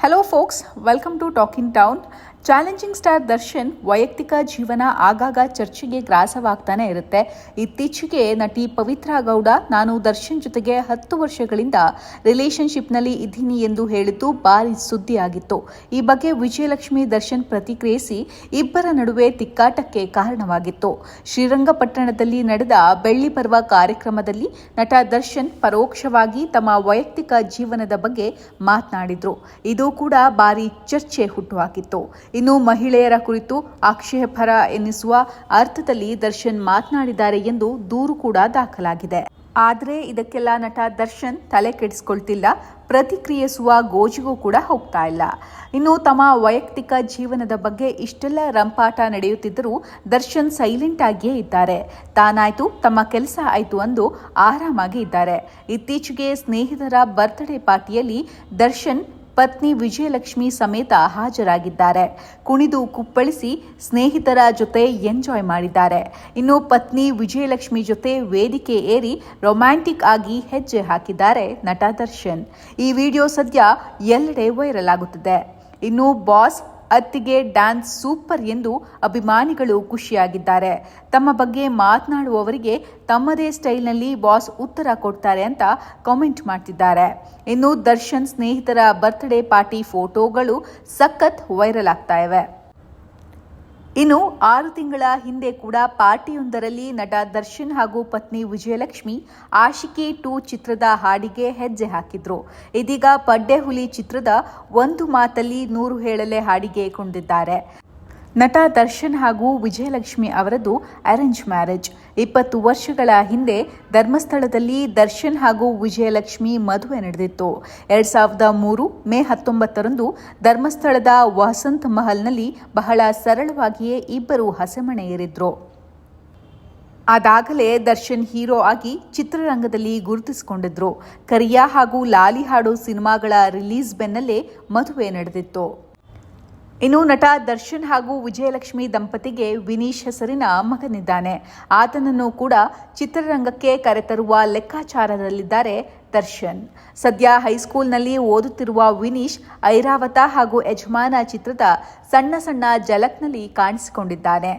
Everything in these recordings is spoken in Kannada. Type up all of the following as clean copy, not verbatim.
Hello folks, welcome to talking town. Challenging star Darshan ವೈಯಕ್ತಿಕ ಜೀವನ ಆಗಾಗ ಚರ್ಚೆಗೆ ಗ್ರಾಸವಾಗ್ತಾನೆ ಇರುತ್ತೆ. ಇತ್ತೀಚೆಗೆ ನಟಿ ಪವಿತ್ರಾ ಗೌಡ ನಾನು ದರ್ಶನ್ ಜೊತೆಗೆ 10 ವರ್ಷಗಳಿಂದ ರಿಲೇಶನ್ಶಿಪ್ನಲ್ಲಿ ಇದ್ದೀನಿ ಎಂದು ಹೇಳಿದ್ದು ಭಾರಿ ಸುದ್ದಿಯಾಗಿತ್ತು. ಈ ಬಗ್ಗೆ ವಿಜಯಲಕ್ಷ್ಮಿ ದರ್ಶನ್ ಪ್ರತಿಕ್ರಿಯಿಸಿ ಇಬ್ಬರ ನಡುವೆ ತಿಕ್ಕಾಟಕ್ಕೆ ಕಾರಣವಾಗಿತ್ತು. ಶ್ರೀರಂಗಪಟ್ಟಣದಲ್ಲಿ ನಡೆದ ಬೆಳ್ಳಿ ಪರ್ವ ಕಾರ್ಯಕ್ರಮದಲ್ಲಿ ನಟ ದರ್ಶನ್ ಪರೋಕ್ಷವಾಗಿ ತಮ್ಮ ವೈಯಕ್ತಿಕ ಜೀವನದ ಬಗ್ಗೆ ಮಾತನಾಡಿದ್ರು. ಇದು ಕೂಡ ಭಾರಿ ಚರ್ಚೆ ಹುಟ್ಟುಹಾಕಿತ್ತು. ಇನ್ನು ಮಹಿಳೆಯರ ಕುರಿತು ಆಕ್ಷೇಪರ ಎನ್ನಿಸುವ ಅರ್ಥದಲ್ಲಿ ದರ್ಶನ್ ಮಾತನಾಡಿದ್ದಾರೆ ಎಂದು ದೂರು ಕೂಡ ದಾಖಲಾಗಿದೆ. ಆದರೆ ಇದಕ್ಕೆಲ್ಲ ನಟ ದರ್ಶನ್ ತಲೆ ಕೆಡಿಸಿಕೊಳ್ತಿಲ್ಲ, ಪ್ರತಿಕ್ರಿಯಿಸುವ ಗೋಜಿಗೂ ಕೂಡ ಹೋಗ್ತಾ ಇಲ್ಲ. ಇನ್ನು ತಮ್ಮ ವೈಯಕ್ತಿಕ ಜೀವನದ ಬಗ್ಗೆ ಇಷ್ಟೆಲ್ಲ ರಂಪಾಟ ನಡೆಯುತ್ತಿದ್ದರೂ ದರ್ಶನ್ ಸೈಲೆಂಟ್ ಆಗಿಯೇ ಇದ್ದಾರೆ. ತಾನಾಯ್ತು, ತಮ್ಮ ಕೆಲಸ ಆಯ್ತು ಅಂದು ಆರಾಮಾಗಿ ಇದ್ದಾರೆ. ಇತ್ತೀಚೆಗೆ ಸ್ನೇಹಿತರ ಬರ್ತ್ಡೇ ಪಾರ್ಟಿಯಲ್ಲಿ ದರ್ಶನ್ ಪತ್ನಿ ವಿಜಯಲಕ್ಷ್ಮಿ ಸಮೇತ ಹಾಜರಾಗಿದ್ದಾರೆ. ಕುಣಿದು ಕುಪ್ಪಳಿಸಿ ಸ್ನೇಹಿತರ ಜೊತೆ ಎಂಜಾಯ್ ಮಾಡಿದ್ದಾರೆ. ಇನ್ನು ಪತ್ನಿ ವಿಜಯಲಕ್ಷ್ಮಿ ಜೊತೆ ವೇದಿಕೆ ಏರಿ ರೊಮ್ಯಾಂಟಿಕ್ ಆಗಿ ಹೆಜ್ಜೆ ಹಾಕಿದ್ದಾರೆ ನಟ ದರ್ಶನ್. ಈ ವಿಡಿಯೋ ಸದ್ಯ ಎಲ್ಲೆಡೆ ವೈರಲ್ ಆಗುತ್ತಿದೆ. ಇನ್ನು ಬಾಸ್ ಅತ್ತಿಗೆ ಡ್ಯಾನ್ಸ್ ಸೂಪರ್ ಎಂದು ಅಭಿಮಾನಿಗಳು ಖುಷಿಯಾಗಿದ್ದಾರೆ. ತಮ್ಮ ಬಗ್ಗೆ ಮಾತನಾಡುವವರಿಗೆ ತಮ್ಮದೇ ಸ್ಟೈಲ್ನಲ್ಲಿ ಬಾಸ್ ಉತ್ತರ ಕೊಡ್ತಾರೆ ಅಂತ ಕಾಮೆಂಟ್ ಮಾಡ್ತಿದ್ದಾರೆ. ಇನ್ನು ದರ್ಶನ್ ಸ್ನೇಹಿತರ ಬರ್ತ್ಡೇ ಪಾರ್ಟಿ ಫೋಟೋಗಳು ಸಖತ್ ವೈರಲ್ ಆಗ್ತಾ ಇವೆ. ಇನ್ನು 6 ತಿಂಗಳ ಹಿಂದೆ ಕೂಡ ಪಾರ್ಟಿಯೊಂದರಲ್ಲಿ ನಟ ದರ್ಶನ್ ಹಾಗೂ ಪತ್ನಿ ವಿಜಯಲಕ್ಷ್ಮಿ ಆಶಿಕಿ 2 ಚಿತ್ರದ ಹಾಡಿಗೆ ಹೆಜ್ಜೆ ಹಾಕಿದ್ರು. ಇದೀಗ ಪಡ್ಡೆ ಹುಲಿ ಚಿತ್ರದ ಒಂದು ಮಾತಲ್ಲಿ 100 ಹೇಳಲೆ ಹಾಡಿಗೆ ಕುಣಿದಿದ್ದಾರೆ. ನಟ ದರ್ಶನ್ ಹಾಗೂ ವಿಜಯಲಕ್ಷ್ಮಿ ಅವರದ್ದು ಅರೇಂಜ್ ಮ್ಯಾರೇಜ್. 20 ವರ್ಷಗಳ ಹಿಂದೆ ಧರ್ಮಸ್ಥಳದಲ್ಲಿ ದರ್ಶನ್ ಹಾಗೂ ವಿಜಯಲಕ್ಷ್ಮಿ ಮದುವೆ ನಡೆದಿತ್ತು. 2003 ಮೇ 19ರಂದು ಧರ್ಮಸ್ಥಳದ ವಸಂತ್ ಮಹಲ್ನಲ್ಲಿ ಬಹಳ ಸರಳವಾಗಿಯೇ ಇಬ್ಬರು ಹಸೆಮಣೆ ಏರಿದ್ರು. ಅದಾಗಲೇ ದರ್ಶನ್ ಹೀರೋ ಆಗಿ ಚಿತ್ರರಂಗದಲ್ಲಿ ಗುರುತಿಸಿಕೊಂಡಿದ್ರು. ಕರಿಯಾ ಹಾಗೂ ಲಾಲಿ ಹಾಡು ಸಿನಿಮಾಗಳ ರಿಲೀಸ್ ಬೆನ್ನಲ್ಲೇ ಮದುವೆ ನಡೆದಿತ್ತು. ಇನ್ನು ನಟ ದರ್ಶನ್ ಹಾಗೂ ವಿಜಯಲಕ್ಷ್ಮಿ ದಂಪತಿಗೆ ವಿನೀಶ್ ಹೆಸರಿನ ಮಗನಿದ್ದಾನೆ. ಆತನನ್ನು ಕೂಡ ಚಿತ್ರರಂಗಕ್ಕೆ ಕರೆತರುವ ಲೆಕ್ಕಾಚಾರದಲ್ಲಿದ್ದಾರೆ ದರ್ಶನ್. ಸದ್ಯ ಹೈಸ್ಕೂಲ್ನಲ್ಲಿ ಓದುತ್ತಿರುವ ವಿನೀಶ್ ಐರಾವತ ಹಾಗೂ ಯಜಮಾನ ಚಿತ್ರದ ಸಣ್ಣ ಝಲಕ್ನಲ್ಲಿ ಕಾಣಿಸಿಕೊಂಡಿದ್ದಾನೆ.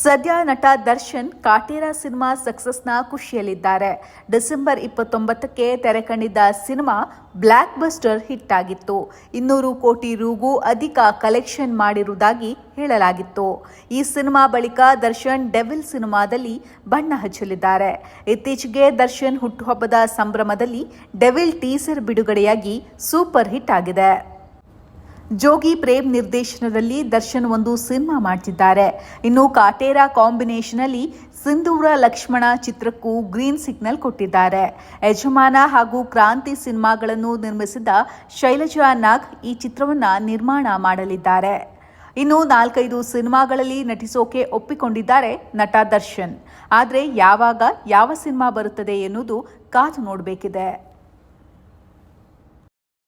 ಸದ್ಯ ನಟ ದರ್ಶನ್ ಕಾಟೇರ ಸಿನಿಮಾ ಸಕ್ಸಸ್ನ ಖುಷಿಯಲ್ಲಿದ್ದಾರೆ. ಡಿಸೆಂಬರ್ 29ಕ್ಕೆ ತೆರೆ ಕಂಡಿದ್ದ ಸಿನಿಮಾ ಬ್ಲಾಕ್ ಬಸ್ಟರ್ ಹಿಟ್ ಆಗಿತ್ತು. 200 ಕೋಟಿ ರೂ ಅಧಿಕ ಕಲೆಕ್ಷನ್ ಮಾಡಿರುವುದಾಗಿ ಹೇಳಲಾಗಿತ್ತು. ಈ ಸಿನಿಮಾ ಬಳಿಕ ದರ್ಶನ್ ಡೆವಿಲ್ ಸಿನಿಮಾದಲ್ಲಿ ಬಣ್ಣ ಹಚ್ಚಲಿದ್ದಾರೆ. ಇತ್ತೀಚೆಗೆ ದರ್ಶನ್ ಹುಟ್ಟುಹಬ್ಬದ ಸಂಭ್ರಮದಲ್ಲಿ ಡೆವಿಲ್ ಟೀಸರ್ ಬಿಡುಗಡೆಯಾಗಿ ಸೂಪರ್ ಹಿಟ್ ಆಗಿದೆ. ಜೋಗಿ ಪ್ರೇಮ್ ನಿರ್ದೇಶನದಲ್ಲಿ ದರ್ಶನ್ ಒಂದು ಸಿನಿಮಾ ಮಾಡ್ತಿದ್ದಾರೆ. ಇನ್ನು ಕಾಟೇರ ಕಾಂಬಿನೇಷನ್ ಅಲ್ಲಿ ಸಿಂಧೂರ ಲಕ್ಷ್ಮಣ ಚಿತ್ರಕ್ಕೂ ಗ್ರೀನ್ ಸಿಗ್ನಲ್ ಕೊಟ್ಟಿದ್ದಾರೆ. ಯಜಮಾನ ಹಾಗೂ ಕ್ರಾಂತಿ ಸಿನಿಮಾಗಳನ್ನು ನಿರ್ಮಿಸಿದ ಶೈಲಜಾ ನಾಗ್ ಈ ಚಿತ್ರವನ್ನ ನಿರ್ಮಾಣ ಮಾಡಲಿದ್ದಾರೆ. ಇನ್ನು 4-5 ಸಿನಿಮಾಗಳಲ್ಲಿ ನಟಿಸೋಕೆ ಒಪ್ಪಿಕೊಂಡಿದ್ದಾರೆ ನಟ ದರ್ಶನ್. ಆದರೆ ಯಾವಾಗ ಯಾವ ಸಿನಿಮಾ ಬರುತ್ತದೆ ಎನ್ನುವುದು ಕಾದು ನೋಡಬೇಕಿದೆ.